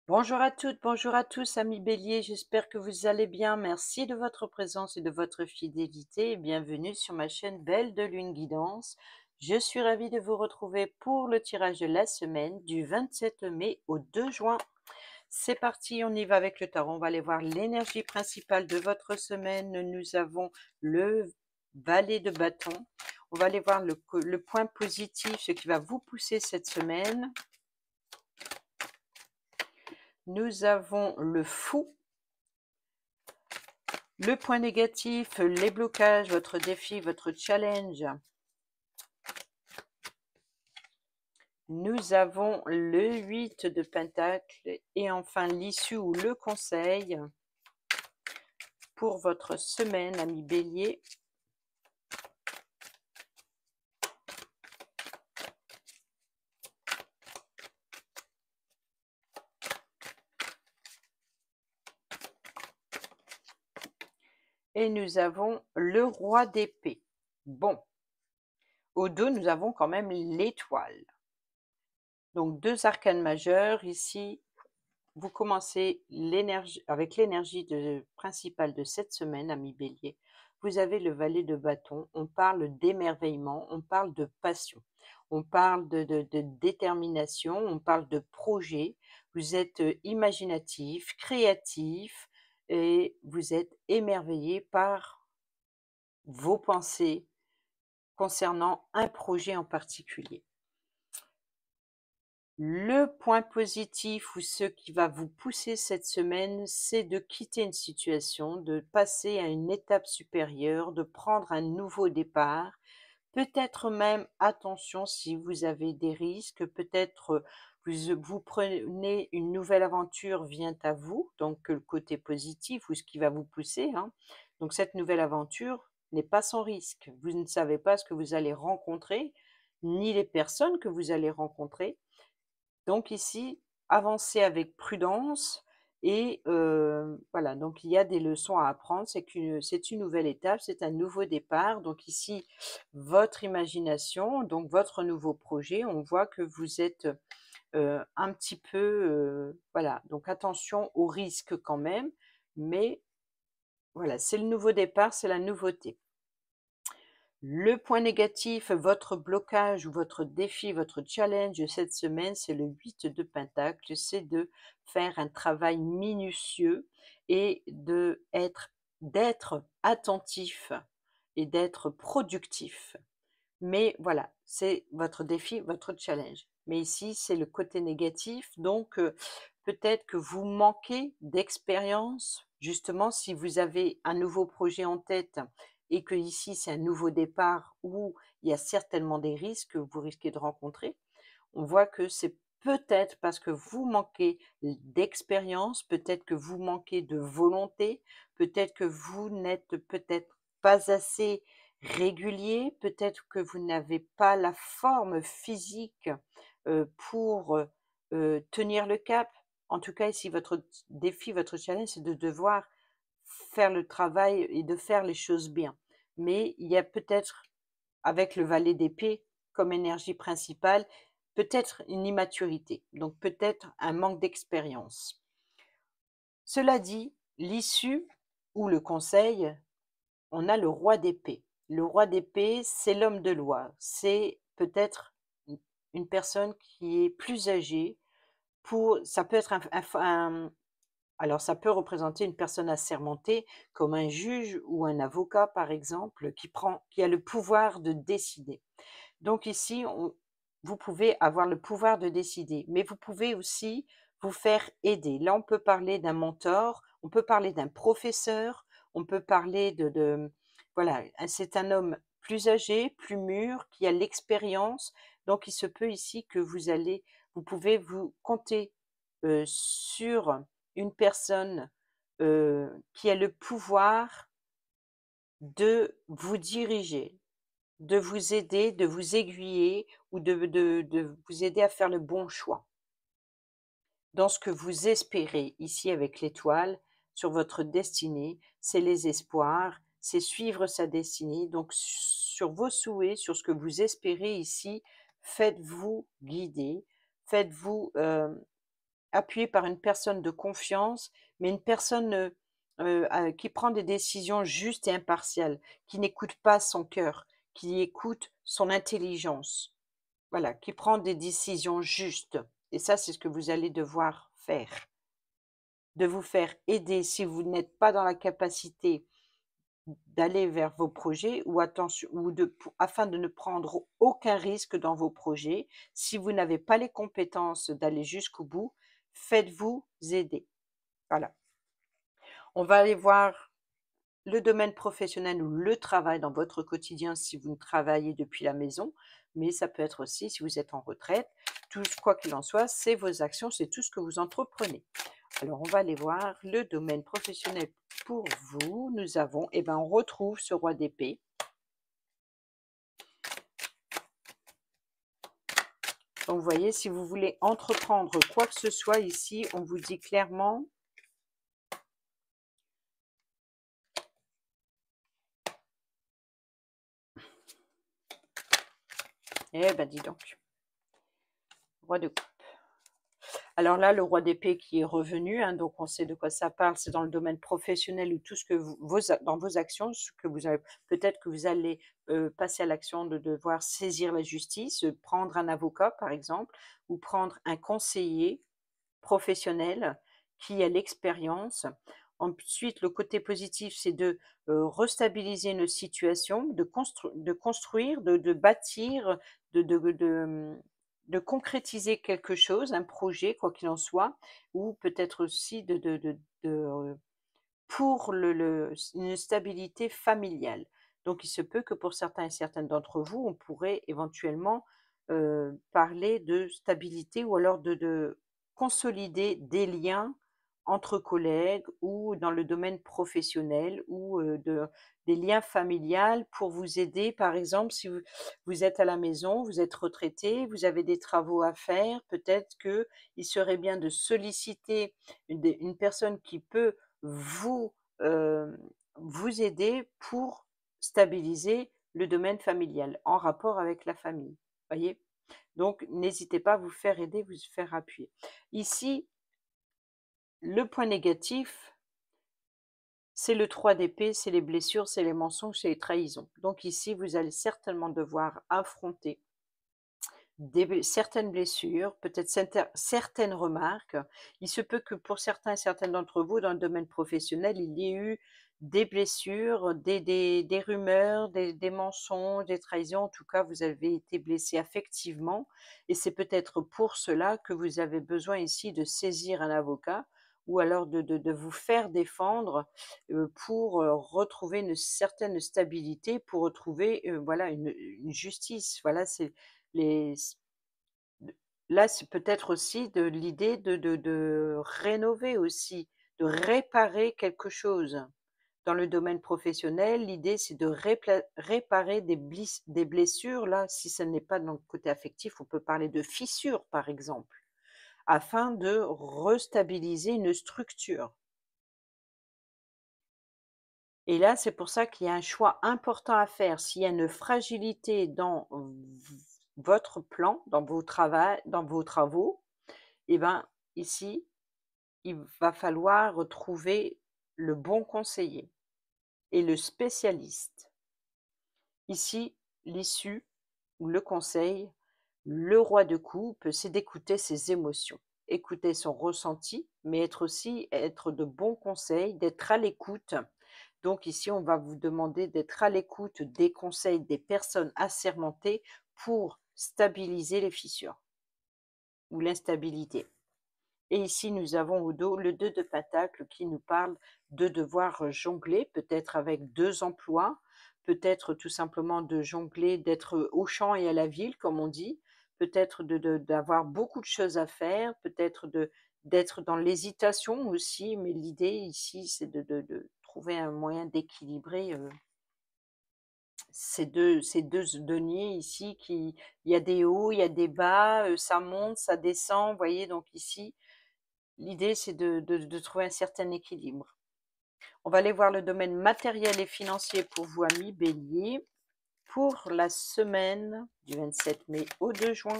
Bonjour à toutes, bonjour à tous, amis béliers, j'espère que vous allez bien. Merci de votre présence et de votre fidélité et bienvenue sur ma chaîne Belle de Lune Guidance. Je suis ravie de vous retrouver pour le tirage de la semaine du 27 mai au 2 juin. C'est parti, on y va avec le tarot. On va aller voir l'énergie principale de votre semaine. Nous avons le valet de bâton. On va aller voir le point positif, ce qui va vous pousser cette semaine. Nous avons le fou. Le point négatif, les blocages, votre défi, votre challenge. Nous avons le 8 de Pentacle et enfin l'issue ou le conseil pour votre semaine, ami Bélier. Et nous avons le roi d'épée. Bon, au dos, nous avons quand même l'étoile. Donc deux arcanes majeures ici. Vous commencez avec l'énergie principale de cette semaine, ami Bélier. Vous avez le valet de bâton. On parle d'émerveillement, on parle de passion, on parle de détermination, on parle de projet. Vous êtes imaginatif, créatif et vous êtes émerveillé par vos pensées concernant un projet en particulier. Le point positif ou ce qui va vous pousser cette semaine, c'est de quitter une situation, de passer à une étape supérieure, de prendre un nouveau départ. Peut-être même, attention, si vous avez des risques, peut-être vous prenez une nouvelle aventure vient à vous, donc le côté positif ou ce qui va vous pousser, hein. Donc cette nouvelle aventure n'est pas sans risque. Vous ne savez pas ce que vous allez rencontrer, ni les personnes que vous allez rencontrer. Donc ici, avancez avec prudence et voilà, donc il y a des leçons à apprendre. C'est une nouvelle étape, c'est un nouveau départ. Donc ici, votre imagination, donc votre nouveau projet, on voit que vous êtes, un petit peu, voilà, donc attention aux risques quand même, mais voilà, c'est le nouveau départ, c'est la nouveauté. Le point négatif, votre blocage ou votre défi, votre challenge cette semaine, c'est le 8 de Pentacle, c'est de faire un travail minutieux et d'être attentif et d'être productif. Mais voilà, c'est votre défi, votre challenge. Mais ici, c'est le côté négatif, donc peut-être que vous manquez d'expérience. Justement, si vous avez un nouveau projet en tête et que ici, c'est un nouveau départ où il y a certainement des risques que vous risquez de rencontrer, on voit que c'est peut-être parce que vous manquez d'expérience, peut-être que vous manquez de volonté, peut-être que vous n'êtes peut-être pas assez régulier, peut-être que vous n'avez pas la forme physique pour tenir le cap. En tout cas, ici, votre défi, votre challenge, c'est de devoir faire le travail et de faire les choses bien. Mais il y a peut-être, avec le valet d'épée comme énergie principale, peut-être une immaturité, donc peut-être un manque d'expérience. Cela dit, l'issue ou le conseil, on a le roi d'épée. Le roi d'épée, c'est l'homme de loi. C'est peut-être une personne qui est plus âgée. Ça peut être alors ça peut représenter une personne assermentée, comme un juge ou un avocat, par exemple, qui a le pouvoir de décider. Donc ici, vous pouvez avoir le pouvoir de décider, mais vous pouvez aussi vous faire aider. Là, on peut parler d'un mentor, on peut parler d'un professeur, on peut parler voilà, c'est un homme plus âgé, plus mûr, qui a l'expérience. Donc, il se peut ici que vous pouvez vous compter sur une personne qui a le pouvoir de vous diriger, de vous aider, de vous aiguiller ou de vous aider à faire le bon choix. Dans ce que vous espérez ici avec l'étoile, sur votre destinée, c'est les espoirs, c'est suivre sa destinée. Donc sur vos souhaits, sur ce que vous espérez ici, faites-vous guider, faites-vous appuyé par une personne de confiance, mais une personne qui prend des décisions justes et impartiales, qui n'écoute pas son cœur, qui écoute son intelligence. Voilà, qui prend des décisions justes. Et ça, c'est ce que vous allez devoir faire. De vous faire aider si vous n'êtes pas dans la capacité d'aller vers vos projets ou attention ou afin de ne prendre aucun risque dans vos projets. Si vous n'avez pas les compétences d'aller jusqu'au bout, faites-vous aider. Voilà. On va aller voir le domaine professionnel ou le travail dans votre quotidien si vous ne travaillez depuis la maison, mais ça peut être aussi si vous êtes en retraite. Tout, quoi qu'il en soit, c'est vos actions, c'est tout ce que vous entreprenez. Alors, on va aller voir le domaine professionnel pour vous. Nous avons, eh ben, on retrouve ce roi d'épée. Donc, vous voyez, si vous voulez entreprendre quoi que ce soit ici, on vous dit clairement, eh ben, dis donc, roi de coupe. Alors là, le roi d'épée qui est revenu, hein, donc on sait de quoi ça parle, c'est dans le domaine professionnel ou tout ce que dans vos actions, ce que vous avez, peut-être que vous allez passer à l'action de devoir saisir la justice, prendre un avocat par exemple, ou prendre un conseiller professionnel qui a l'expérience. Ensuite, le côté positif, c'est de restabiliser une situation, de construire, de bâtir, de concrétiser quelque chose, un projet, quoi qu'il en soit, ou peut-être aussi pour une stabilité familiale. Donc, il se peut que pour certains et certaines d'entre vous, on pourrait éventuellement parler de stabilité ou alors de consolider des liens entre collègues ou dans le domaine professionnel ou des liens familiales pour vous aider. Par exemple, si vous êtes à la maison, vous êtes retraité, vous avez des travaux à faire, peut-être qu'il serait bien de solliciter une personne qui peut vous, vous aider pour stabiliser le domaine familial en rapport avec la famille. Voyez? Donc, n'hésitez pas à vous faire aider, vous faire appuyer. Ici, le point négatif, c'est le 3 d'épée, c'est les blessures, c'est les mensonges, c'est les trahisons. Donc ici, vous allez certainement devoir affronter certaines blessures, peut-être certaines remarques. Il se peut que pour certains et certaines d'entre vous, dans le domaine professionnel, il y ait eu des blessures, des rumeurs, des mensonges, des trahisons. En tout cas, vous avez été blessé affectivement et c'est peut-être pour cela que vous avez besoin ici de saisir un avocat ou alors de vous faire défendre pour retrouver une certaine stabilité, pour retrouver voilà, une justice. Voilà, c'est les là, c'est peut-être aussi de l'idée de rénover aussi, de réparer quelque chose. Dans le domaine professionnel, l'idée, c'est de réparer des blessures. Là, si ce n'est pas dans le côté affectif, on peut parler de fissures, par exemple, afin de restabiliser une structure. Et là, c'est pour ça qu'il y a un choix important à faire. S'il y a une fragilité dans votre plan, dans vos travaux, eh ben, ici, il va falloir trouver le bon conseiller et le spécialiste. Ici, l'issue ou le conseil, le roi de coupe, c'est d'écouter ses émotions, écouter son ressenti, mais être de bons conseils, d'être à l'écoute. Donc ici, on va vous demander d'être à l'écoute des conseils des personnes assermentées pour stabiliser les fissures ou l'instabilité. Et ici, nous avons au dos le 2 de Pentacle qui nous parle de devoir jongler, peut-être avec 2 emplois, peut-être tout simplement de jongler, d'être au champ et à la ville, comme on dit, peut-être d'avoir beaucoup de choses à faire, peut-être d'être dans l'hésitation aussi, mais l'idée ici, c'est de trouver un moyen d'équilibrer ces deux deniers ici il y a des hauts, il y a des bas, ça monte, ça descend, vous voyez, donc ici, l'idée, c'est de trouver un certain équilibre. On va aller voir le domaine matériel et financier pour vous, amis Bélier, pour la semaine du 27 mai au 2 juin.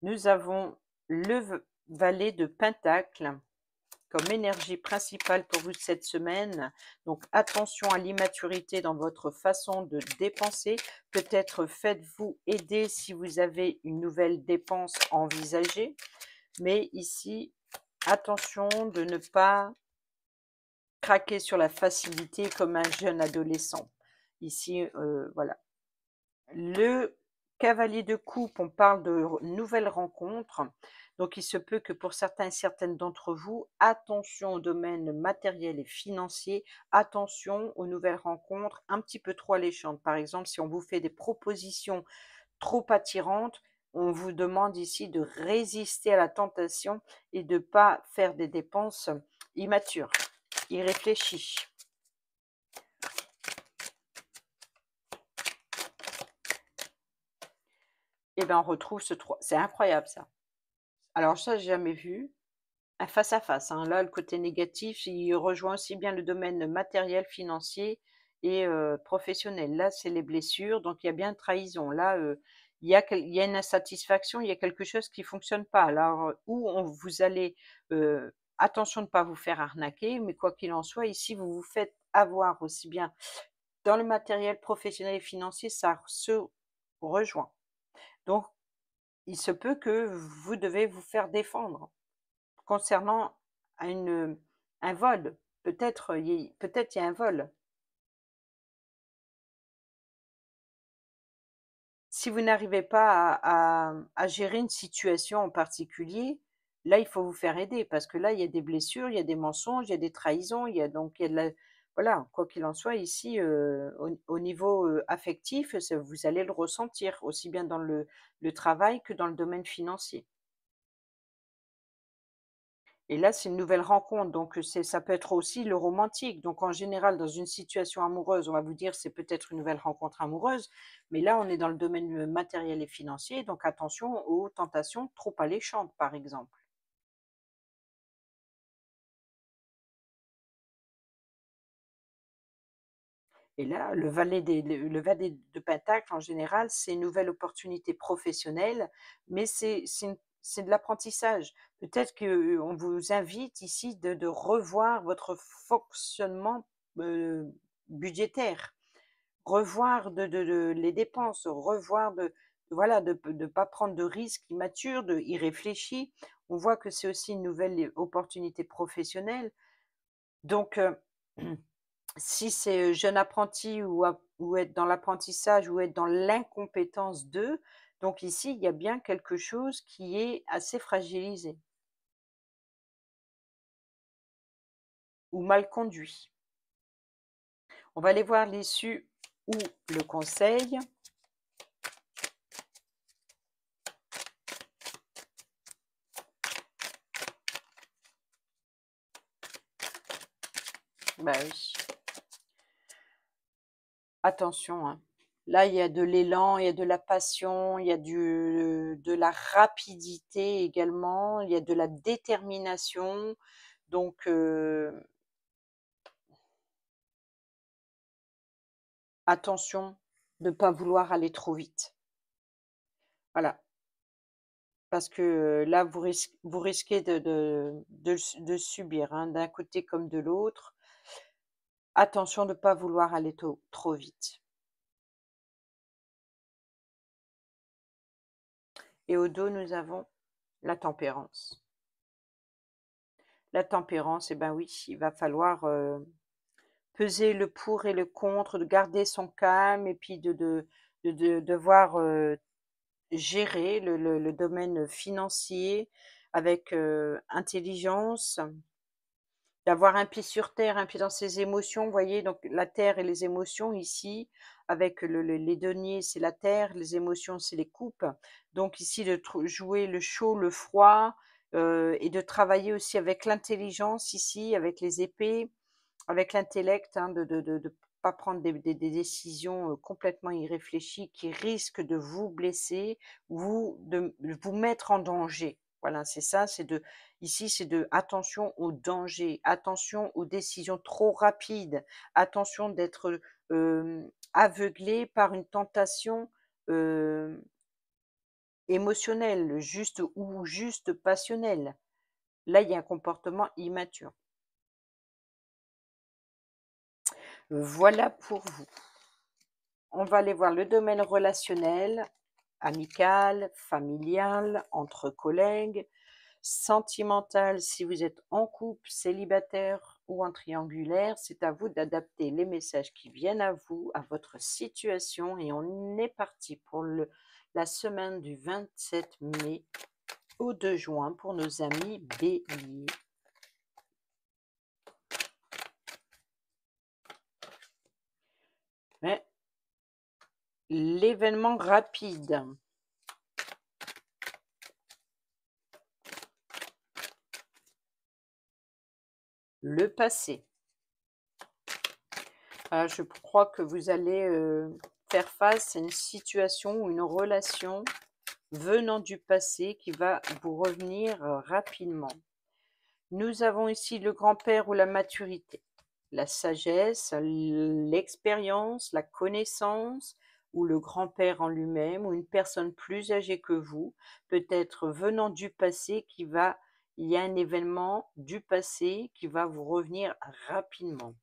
Nous avons le valet de Pentacle comme énergie principale pour vous cette semaine. Donc attention à l'immaturité dans votre façon de dépenser. Peut-être faites-vous aider si vous avez une nouvelle dépense envisagée. Mais ici, attention de ne pas craquer sur la facilité comme un jeune adolescent. Ici, voilà. Le cavalier de coupe, on parle de nouvelles rencontres. Donc, il se peut que pour certains et certaines d'entre vous, attention au domaine matériel et financier, attention aux nouvelles rencontres un petit peu trop alléchantes. Par exemple, si on vous fait des propositions trop attirantes, on vous demande ici de résister à la tentation et de ne pas faire des dépenses immatures, irréfléchies. Et bien, on retrouve ce 3. C'est incroyable ça. Alors ça, j'ai jamais vu. Un face à face, hein. Là, le côté négatif, il rejoint aussi bien le domaine matériel, financier et professionnel. Là, c'est les blessures, donc il y a bien trahison. Là, il y a une insatisfaction, il y a quelque chose qui fonctionne pas. Alors, vous allez, attention de ne pas vous faire arnaquer, mais quoi qu'il en soit, ici, vous vous faites avoir aussi bien dans le matériel professionnel et financier, ça se rejoint. Donc, il se peut que vous devez vous faire défendre. Concernant un vol, peut-être il y a un vol. Si vous n'arrivez pas à gérer une situation en particulier, là, il faut vous faire aider parce que là, il y a des blessures, il y a des mensonges, il y a des trahisons, il y a de la voilà, quoi qu'il en soit ici, au niveau, affectif, vous allez le ressentir aussi bien dans le travail que dans le domaine financier. Et là, c'est une nouvelle rencontre, donc ça peut être aussi le romantique. Donc en général, dans une situation amoureuse, on va vous dire c'est peut-être une nouvelle rencontre amoureuse, mais là, on est dans le domaine matériel et financier, donc attention aux tentations trop alléchantes, par exemple. Et là, le valet de Pentacle, en général, c'est une nouvelle opportunité professionnelle, mais c'est de l'apprentissage. Peut-être qu'on vous invite ici de revoir votre fonctionnement budgétaire, revoir les dépenses, revoir voilà, de ne pas prendre de risques immatures, irréfléchis. On voit que c'est aussi une nouvelle opportunité professionnelle. Donc, si c'est, jeune apprenti ou être dans l'apprentissage ou être dans l'incompétence de, donc ici, il y a bien quelque chose qui est assez fragilisé ou mal conduit. On va aller voir l'issue ou le conseil. Bah oui, attention, hein. Là, il y a de l'élan, il y a de la passion, il y a de la rapidité également, il y a de la détermination. Donc, attention de ne pas vouloir aller trop vite. Voilà, parce que là, vous risquez de subir, hein, d'un côté comme de l'autre. Attention de ne pas vouloir aller trop vite. Et au dos, nous avons la tempérance. La tempérance, eh ben oui, il va falloir peser le pour et le contre, de garder son calme et puis de devoir gérer le domaine financier avec intelligence, d'avoir un pied sur terre, un pied dans ses émotions, vous voyez? Donc la terre et les émotions ici, avec les deniers, c'est la terre, les émotions, c'est les coupes. Donc ici, de jouer le chaud, le froid, et de travailler aussi avec l'intelligence ici, avec les épées, avec l'intellect, hein, de pas prendre des décisions, complètement irréfléchies qui risquent de vous blesser ou de vous mettre en danger. Voilà, c'est ça, c'est de attention aux dangers, attention aux décisions trop rapides, attention d'être, aveuglé par une tentation, hem, émotionnel, juste ou juste passionnel. Là, il y a un comportement immature. Voilà pour vous. On va aller voir le domaine relationnel, amical, familial, entre collègues, sentimental si vous êtes en couple, célibataire ou en triangulaire. C'est à vous d'adapter les messages qui viennent à vous, à votre situation. Et on est parti pour la semaine du 27 mai au 2 juin pour nos amis béliers. Mais l'événement rapide. Le passé. Je crois que vous allez faire face à une situation ou une relation venant du passé qui va vous revenir rapidement. Nous avons ici le grand-père ou la maturité, la sagesse, l'expérience, la connaissance, ou le grand-père en lui-même, ou une personne plus âgée que vous, peut-être venant du passé il y a un événement du passé qui va vous revenir rapidement.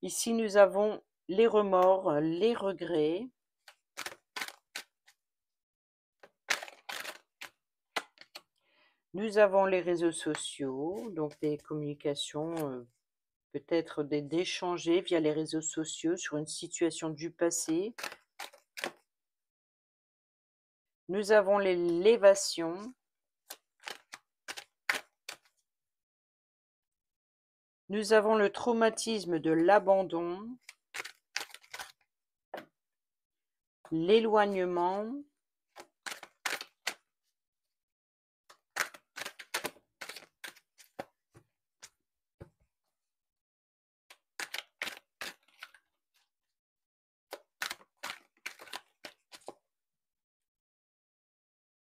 Ici, nous avons les remords, les regrets. Nous avons les réseaux sociaux, donc des communications, peut-être d'échanger via les réseaux sociaux sur une situation du passé. Nous avons l'élévation. Nous avons le traumatisme de l'abandon, l'éloignement.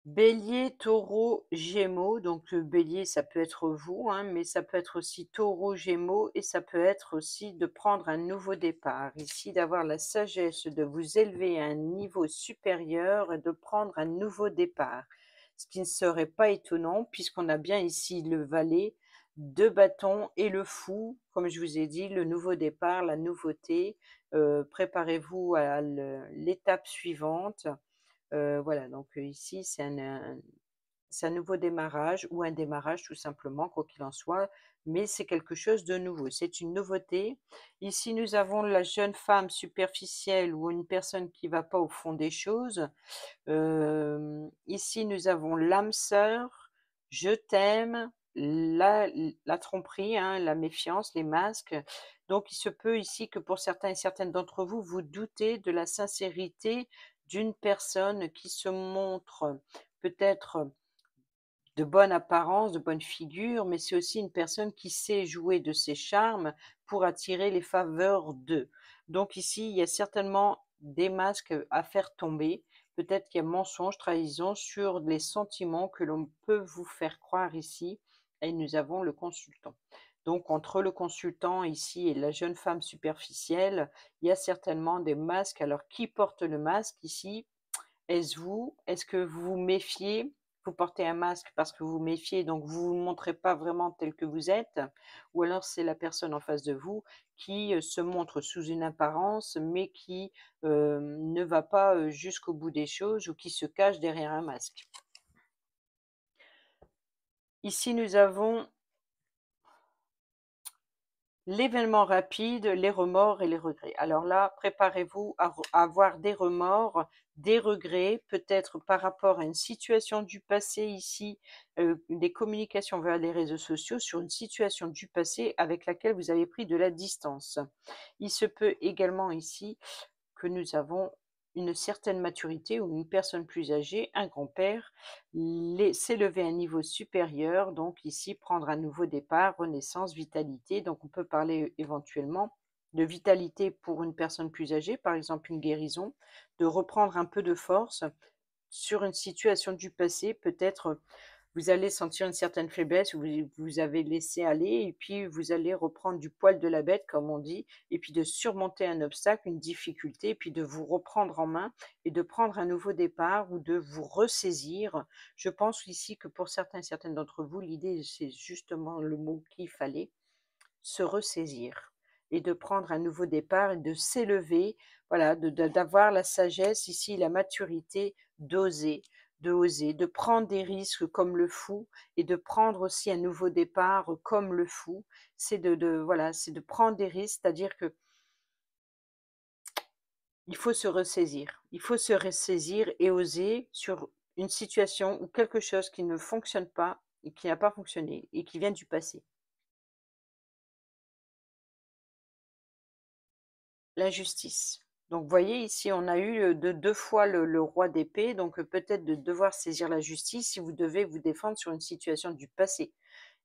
Bélier, taureau, gémeaux. Donc le bélier, ça peut être vous, hein, mais ça peut être aussi taureau, gémeaux, et ça peut être aussi de prendre un nouveau départ. Ici, d'avoir la sagesse de vous élever à un niveau supérieur et de prendre un nouveau départ. Ce qui ne serait pas étonnant, puisqu'on a bien ici le valet, deux bâtons et le fou, comme je vous ai dit, le nouveau départ, la nouveauté. Préparez-vous à l'étape suivante. Voilà, donc ici, c'est un nouveau démarrage ou un démarrage tout simplement, quoi qu'il en soit, mais c'est quelque chose de nouveau, c'est une nouveauté. Ici, nous avons la jeune femme superficielle ou une personne qui ne va pas au fond des choses. Ici, nous avons l'âme sœur, je t'aime, la tromperie, hein, la méfiance, les masques. Donc, il se peut ici que pour certains et certaines d'entre vous, vous doutez de la sincérité d'une personne qui se montre peut-être de bonne apparence, de bonne figure, mais c'est aussi une personne qui sait jouer de ses charmes pour attirer les faveurs d'eux. Donc ici, il y a certainement des masques à faire tomber. Peut-être qu'il y a mensonge, trahison sur les sentiments que l'on peut vous faire croire ici. Et nous avons le consultant. Donc entre le consultant ici et la jeune femme superficielle, il y a certainement des masques. Alors qui porte le masque ici? Est-ce vous? Est-ce que vous vous méfiez? Vous portez un masque parce que vous vous méfiez, donc vous ne vous montrez pas vraiment tel que vous êtes? Ou alors c'est la personne en face de vous qui, se montre sous une apparence, mais qui, ne va pas, jusqu'au bout des choses ou qui se cache derrière un masque? Ici, nous avons l'événement rapide, les remords et les regrets. Alors là, préparez-vous à avoir des remords, des regrets, peut-être par rapport à une situation du passé ici, des communications vers les réseaux sociaux sur une situation du passé avec laquelle vous avez pris de la distance. Il se peut également ici que nous avons une certaine maturité ou une personne plus âgée, un grand-père, s'élever à un niveau supérieur, donc ici prendre un nouveau départ, renaissance, vitalité. Donc on peut parler éventuellement de vitalité pour une personne plus âgée, par exemple une guérison, de reprendre un peu de force sur une situation du passé, peut-être vous allez sentir une certaine faiblesse, vous avez laissé aller et puis vous allez reprendre du poil de la bête comme on dit et puis de surmonter un obstacle, une difficulté et puis de vous reprendre en main et de prendre un nouveau départ ou de vous ressaisir. Je pense ici que pour certains et certaines d'entre vous, l'idée, c'est justement le mot qu'il fallait, se ressaisir et de prendre un nouveau départ et de s'élever, voilà, d'avoir la sagesse ici, la maturité d'oser, de oser, de prendre des risques comme le fou et de prendre aussi un nouveau départ comme le fou. C'est voilà, c'est de prendre des risques, c'est-à-dire que il faut se ressaisir. Il faut se ressaisir et oser sur une situation ou quelque chose qui ne fonctionne pas et qui n'a pas fonctionné et qui vient du passé. La justice. Donc vous voyez ici, on a eu, de 2 fois le roi d'épée, donc peut-être de devoir saisir la justice si vous devez vous défendre sur une situation du passé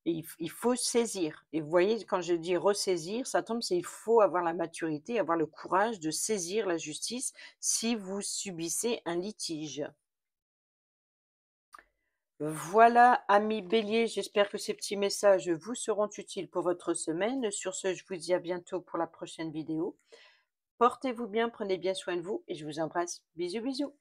et il faut saisir et vous voyez quand je dis ressaisir, ça tombe, c'est il faut avoir la maturité, avoir le courage de saisir la justice si vous subissez un litige. Voilà, amis bélier, j'espère que ces petits messages vous seront utiles pour votre semaine. Sur ce, je vous dis à bientôt pour la prochaine vidéo. Portez-vous bien, prenez bien soin de vous et je vous embrasse. Bisous, bisous.